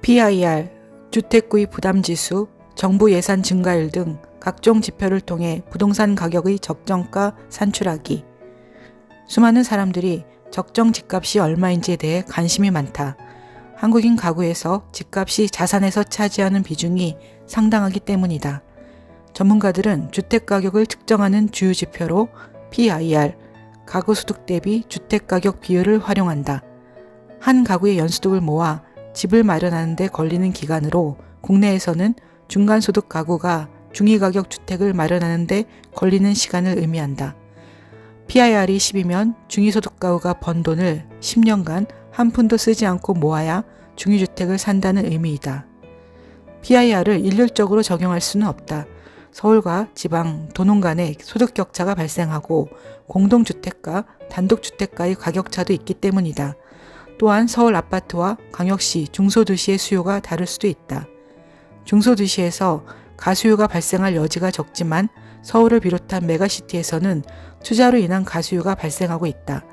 PIR, 주택구입 부담지수, 정부 예산 증가율 등 각종 지표를 통해 부동산 가격의 적정가 산출하기. 수많은 사람들이 적정 집값이 얼마인지에 대해 관심이 많다. 한국인 가구에서 집값이 자산에서 차지하는 비중이 상당하기 때문이다. 전문가들은 주택가격을 측정하는 주요 지표로 PIR, 가구소득 대비 주택가격 비율을 활용한다. 한 가구의 연소득을 모아 집을 마련하는 데 걸리는 기간으로 국내에서는 중간소득 가구가 중위가격 주택을 마련하는 데 걸리는 시간을 의미한다. PIR이 10이면 중위소득 가구가 번 돈을 10년간 한 푼도 쓰지 않고 모아야 중위주택을 산다는 의미이다. PIR을 일률적으로 적용할 수는 없다. 서울과 지방, 도농 간의 소득 격차가 발생하고 공동주택과 단독주택가의 가격차도 있기 때문이다. 또한 서울 아파트와 광역시, 중소도시의 수요가 다를 수도 있다. 중소도시에서 가수요가 발생할 여지가 적지만 서울을 비롯한 메가시티에서는 투자로 인한 가수요가 발생하고 있다.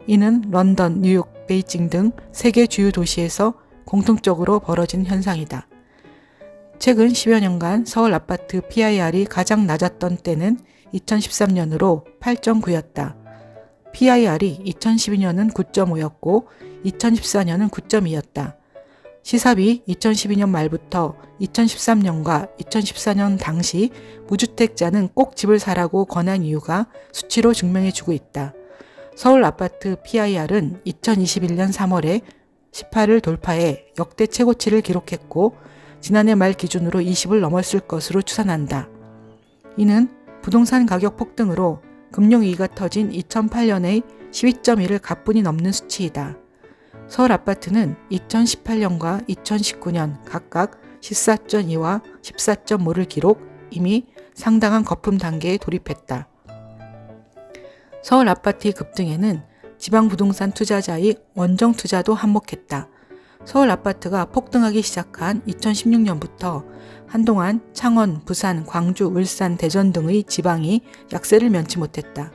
이는 런던, 뉴욕, 베이징 등 세계 주요 도시에서 공통적으로 벌어진 현상이다. 최근 10여 년간 서울 아파트 PIR이 가장 낮았던 때는 2013년으로 8.9였다. PIR이 2012년은 9.5였고 2014년은 9.2였다. 시삽이 2012년 말부터 2013년과 2014년 당시 무주택자는 꼭 집을 사라고 권한 이유가 수치로 증명해주고 있다. 서울 아파트 PIR은 2021년 3월에 18을 돌파해 역대 최고치를 기록했고 지난해 말 기준으로 20을 넘었을 것으로 추산한다. 이는 부동산 가격 폭등으로 금융위기가 터진 2008년의 12.1을 가뿐히 넘는 수치이다. 서울 아파트는 2018년과 2019년 각각 14.2와 14.5를 기록, 이미 상당한 거품 단계에 돌입했다. 서울 아파트의 급등에는 지방 부동산 투자자의 원정 투자도 한몫했다. 서울 아파트가 폭등하기 시작한 2016년부터 한동안 창원, 부산, 광주, 울산, 대전 등의 지방이 약세를 면치 못했다.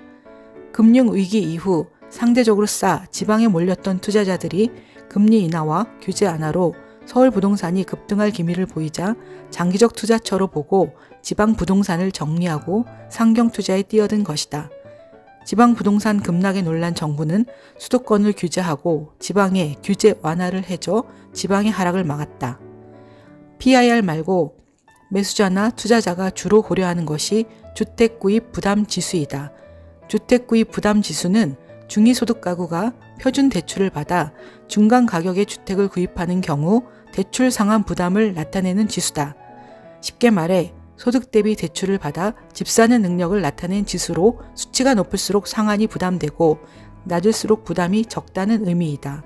금융위기 이후 상대적으로 싸 지방에 몰렸던 투자자들이 금리 인하와 규제 완화로 서울 부동산이 급등할 기미를 보이자 장기적 투자처로 보고 지방 부동산을 정리하고 상경 투자에 뛰어든 것이다. 지방 부동산 급락에 놀란 정부는 수도권을 규제하고 지방에 규제 완화를 해줘 지방의 하락을 막았다. PIR 말고 매수자나 투자자가 주로 고려하는 것이 주택구입 부담지수이다. 주택구입 부담지수는 중위소득 가구가 표준 대출을 받아 중간 가격의 주택을 구입하는 경우 대출 상환 부담을 나타내는 지수다. 쉽게 말해 소득 대비 대출을 받아 집 사는 능력을 나타낸 지수로 수치가 높을수록 상환이 부담되고 낮을수록 부담이 적다는 의미이다.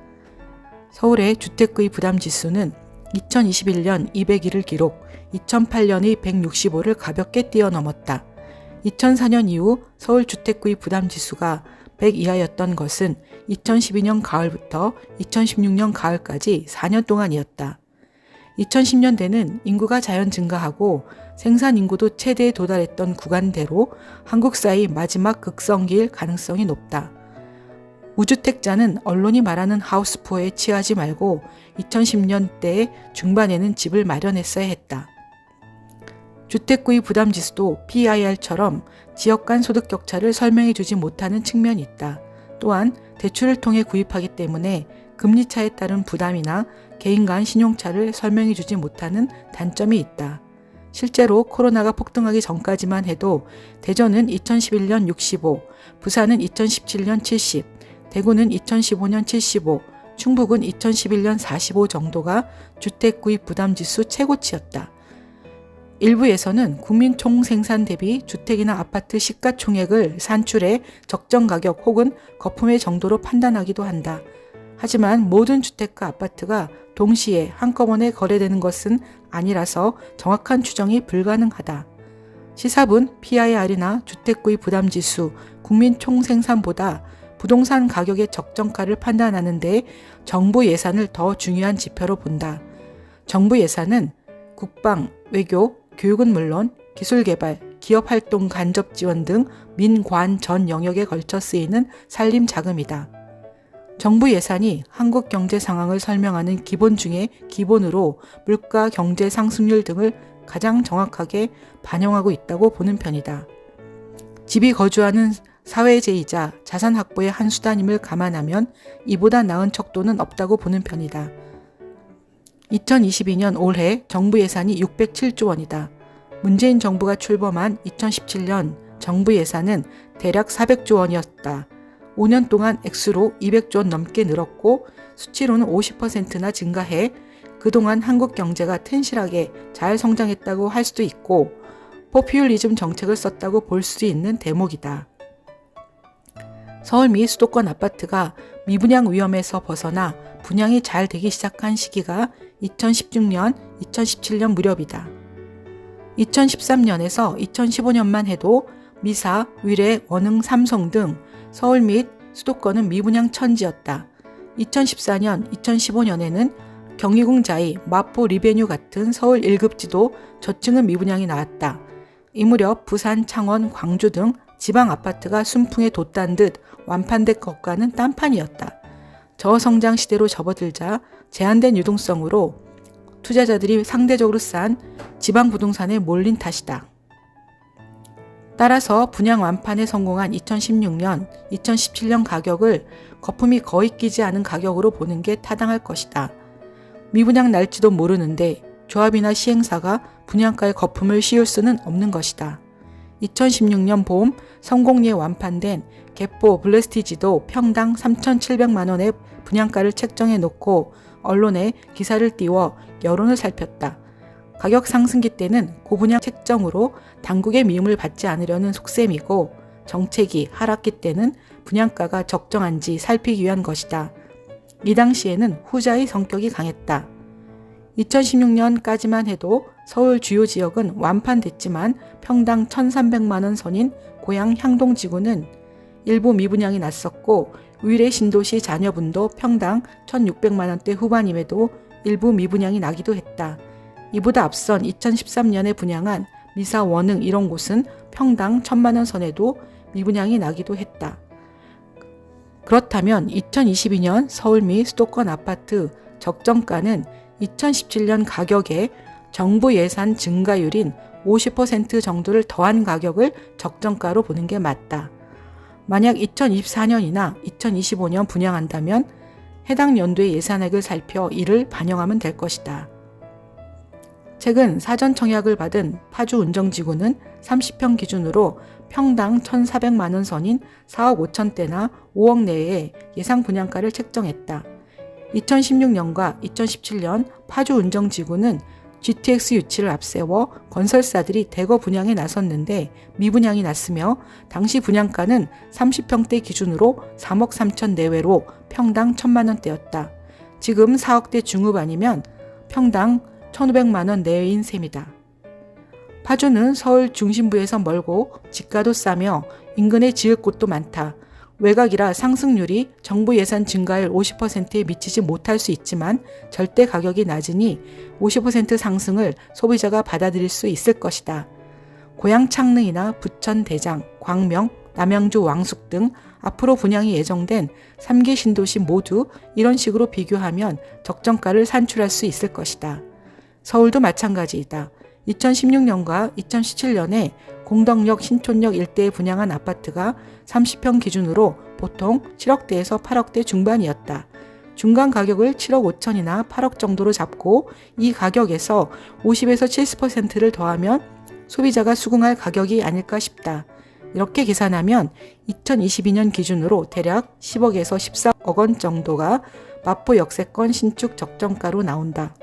서울의 주택구입 부담지수는 2021년 201을 기록, 2008년의 165를 가볍게 뛰어넘었다. 2004년 이후 서울 주택구입 부담지수가 100 이하였던 것은 2012년 가을부터 2016년 가을까지 4년 동안이었다. 2010년대는 인구가 자연 증가하고 생산 인구도 최대에 도달했던 구간대로 한국 사회 마지막 극성기일 가능성이 높다. 무주택자는 언론이 말하는 하우스푸어에 취하지 말고 2010년대 중반에는 집을 마련했어야 했다. 주택구입 부담지수도 PIR처럼 지역 간 소득 격차를 설명해 주지 못하는 측면이 있다. 또한 대출을 통해 구입하기 때문에 금리차에 따른 부담이나 개인 간 신용차를 설명해 주지 못하는 단점이 있다. 실제로 코로나가 폭등하기 전까지만 해도 대전은 2011년 65, 부산은 2017년 70, 대구는 2015년 75, 충북은 2011년 45 정도가 주택구입 부담지수 최고치였다. 일부에서는 국민 총생산 대비 주택이나 아파트 시가총액을 산출해 적정 가격 혹은 거품의 정도로 판단하기도 한다. 하지만 모든 주택과 아파트가 동시에 한꺼번에 거래되는 것은 아니라서 정확한 추정이 불가능하다. 시삽은 PIR이나 주택구입 부담지수, 국민 총생산보다 부동산 가격의 적정가를 판단하는 데 정부 예산을 더 중요한 지표로 본다. 정부 예산은 국방, 외교, 교육은 물론 기술개발, 기업활동 간접 지원 등 민관 전 영역에 걸쳐 쓰이는 살림 자금이다. 정부 예산이 한국 경제 상황을 설명하는 기본 중에 기본으로 물가, 경제 상승률 등을 가장 정확하게 반영하고 있다고 보는 편이다. 집이 거주하는 사회재이자 자산 확보의 한 수단임을 감안하면 이보다 나은 척도는 없다고 보는 편이다. 2022년 올해 정부 예산이 607조 원이다. 문재인 정부가 출범한 2017년 정부 예산은 대략 400조 원이었다. 5년 동안 액수로 200조 원 넘게 늘었고 수치로는 50%나 증가해 그동안 한국 경제가 튼실하게 잘 성장했다고 할 수도 있고 포퓰리즘 정책을 썼다고 볼 수 있는 대목이다. 서울 미 수도권 아파트가 미분양 위험에서 벗어나 분양이 잘 되기 시작한 시기가 2016년, 2017년 무렵이다. 2013년에서 2015년만 해도 미사, 위례, 원흥, 삼성 등 서울 및 수도권은 미분양 천지였다. 2014년, 2015년에는 경희궁자이, 마포 리베뉴 같은 서울 1급지도 저층은 미분양이 나왔다. 이 무렵 부산, 창원, 광주 등 지방 아파트가 순풍에 돛단 듯 완판된 것과는 딴판이었다. 저성장 시대로 접어들자 제한된 유동성으로 투자자들이 상대적으로 싼 지방 부동산에 몰린 탓이다. 따라서 분양 완판에 성공한 2016년, 2017년 가격을 거품이 거의 끼지 않은 가격으로 보는 게 타당할 것이다. 미분양 날지도 모르는데 조합이나 시행사가 분양가에 거품을 씌울 수는 없는 것이다. 2016년 봄 성공리에 완판된 개포 블레스티지도 평당 3,700만 원의 분양가를 책정해 놓고 언론에 기사를 띄워 여론을 살폈다. 가격 상승기 때는 고분양 책정으로 당국의 미움을 받지 않으려는 속셈이고 정책이 하락기 때는 분양가가 적정한지 살피기 위한 것이다. 이 당시에는 후자의 성격이 강했다. 2016년까지만 해도 서울 주요 지역은 완판됐지만 평당 1,300만 원 선인 고양 향동지구는 일부 미분양이 났었고 위례 신도시 자녀분도 평당 1,600만 원대 후반임에도 일부 미분양이 나기도 했다. 이보다 앞선 2013년에 분양한 미사, 원흥 이런 곳은 평당 1,000만 원 선에도 미분양이 나기도 했다. 그렇다면 2022년 서울 미 수도권 아파트 적정가는 2017년 가격에 정부 예산 증가율인 50% 정도를 더한 가격을 적정가로 보는 게 맞다. 만약 2024년이나 2025년 분양한다면 해당 연도의 예산액을 살펴 이를 반영하면 될 것이다. 최근 사전 청약을 받은 파주 운정지구는 30평 기준으로 평당 1,400만 원 선인 4억 5천대나 5억 내에 예상 분양가를 책정했다. 2016년과 2017년 파주 운정지구는 GTX 유치를 앞세워 건설사들이 대거 분양에 나섰는데 미분양이 났으며 당시 분양가는 30평대 기준으로 3억 3천 내외로 평당 1,000만 원대였다. 지금 4억대 중후반이면 평당 1,500만 원 내외인 셈이다. 파주는 서울 중심부에서 멀고 집가도 싸며 인근에 지을 곳도 많다. 외곽이라 상승률이 정부 예산 증가율 50%에 미치지 못할 수 있지만 절대 가격이 낮으니 50% 상승을 소비자가 받아들일 수 있을 것이다. 고양 창릉이나 부천 대장, 광명, 남양주 왕숙 등 앞으로 분양이 예정된 3개 신도시 모두 이런 식으로 비교하면 적정가를 산출할 수 있을 것이다. 서울도 마찬가지이다. 2016년과 2017년에 공덕역, 신촌역 일대에 분양한 아파트가 30평 기준으로 보통 7억대에서 8억대 중반이었다. 중간 가격을 7억 5천이나 8억 정도로 잡고 이 가격에서 50에서 70%를 더하면 소비자가 수긍할 가격이 아닐까 싶다. 이렇게 계산하면 2022년 기준으로 대략 10억에서 14억 원 정도가 마포 역세권 신축 적정가로 나온다.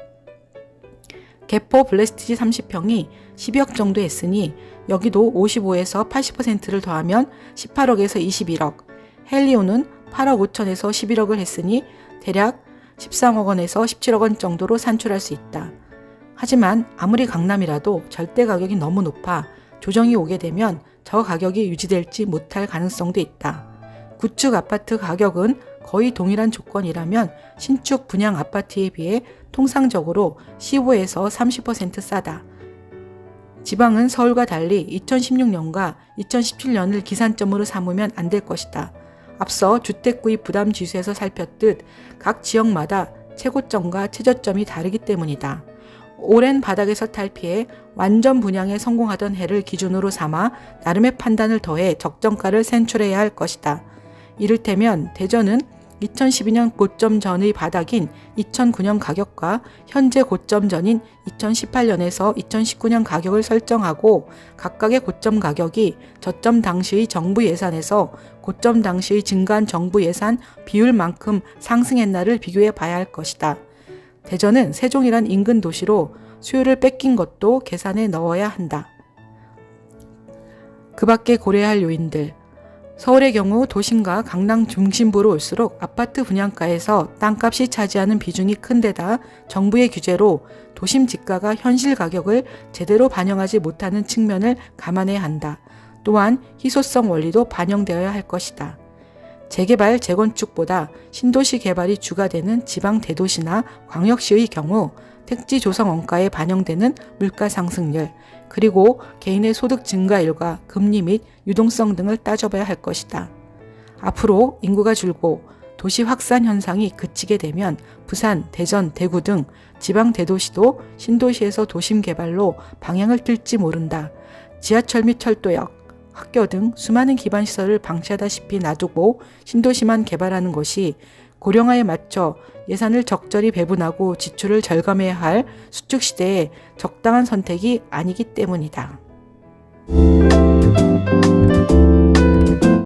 개포 블레스티지 30평이 12억 정도 했으니 여기도 55에서 80%를 더하면 18억에서 21억, 헬리오는 8억 5천에서 11억을 했으니 대략 13억 원에서 17억 원 정도로 산출할 수 있다. 하지만 아무리 강남이라도 절대 가격이 너무 높아 조정이 오게 되면 저 가격이 유지될지 못할 가능성도 있다. 구축 아파트 가격은 거의 동일한 조건이라면 신축 분양 아파트에 비해 통상적으로 15에서 30% 싸다. 지방은 서울과 달리 2016년과 2017년을 기산점으로 삼으면 안 될 것이다. 앞서 주택구입 부담 지수에서 살폈듯 각 지역마다 최고점과 최저점이 다르기 때문이다. 오랜 바닥에서 탈피해 완전 분양에 성공하던 해를 기준으로 삼아 나름의 판단을 더해 적정가를 산출해야 할 것이다. 이를테면 대전은 2012년 고점 전의 바닥인 2009년 가격과 현재 고점 전인 2018년에서 2019년 가격을 설정하고 각각의 고점 가격이 저점 당시의 정부 예산에서 고점 당시의 증가한 정부 예산 비율만큼 상승했나를 비교해 봐야 할 것이다. 대전은 세종이란 인근 도시로 수요를 뺏긴 것도 계산에 넣어야 한다. 그 밖에 고려해야 할 요인들. 서울의 경우 도심과 강남 중심부로 올수록 아파트 분양가에서 땅값이 차지하는 비중이 큰 데다 정부의 규제로 도심 지가가 현실 가격을 제대로 반영하지 못하는 측면을 감안해야 한다. 또한 희소성 원리도 반영되어야 할 것이다. 재개발, 재건축보다 신도시 개발이 주가 되는 지방 대도시나 광역시의 경우 택지 조성 원가에 반영되는 물가 상승률, 그리고 개인의 소득 증가율과 금리 및 유동성 등을 따져봐야 할 것이다. 앞으로 인구가 줄고 도시 확산 현상이 그치게 되면 부산, 대전, 대구 등 지방 대도시도 신도시에서 도심 개발로 방향을 틀지 모른다. 지하철 및 철도역, 학교 등 수많은 기반시설을 방치하다시피 놔두고 신도시만 개발하는 것이 고령화에 맞춰 예산을 적절히 배분하고 지출을 절감해야 할 수축시대에 적당한 선택이 아니기 때문이다.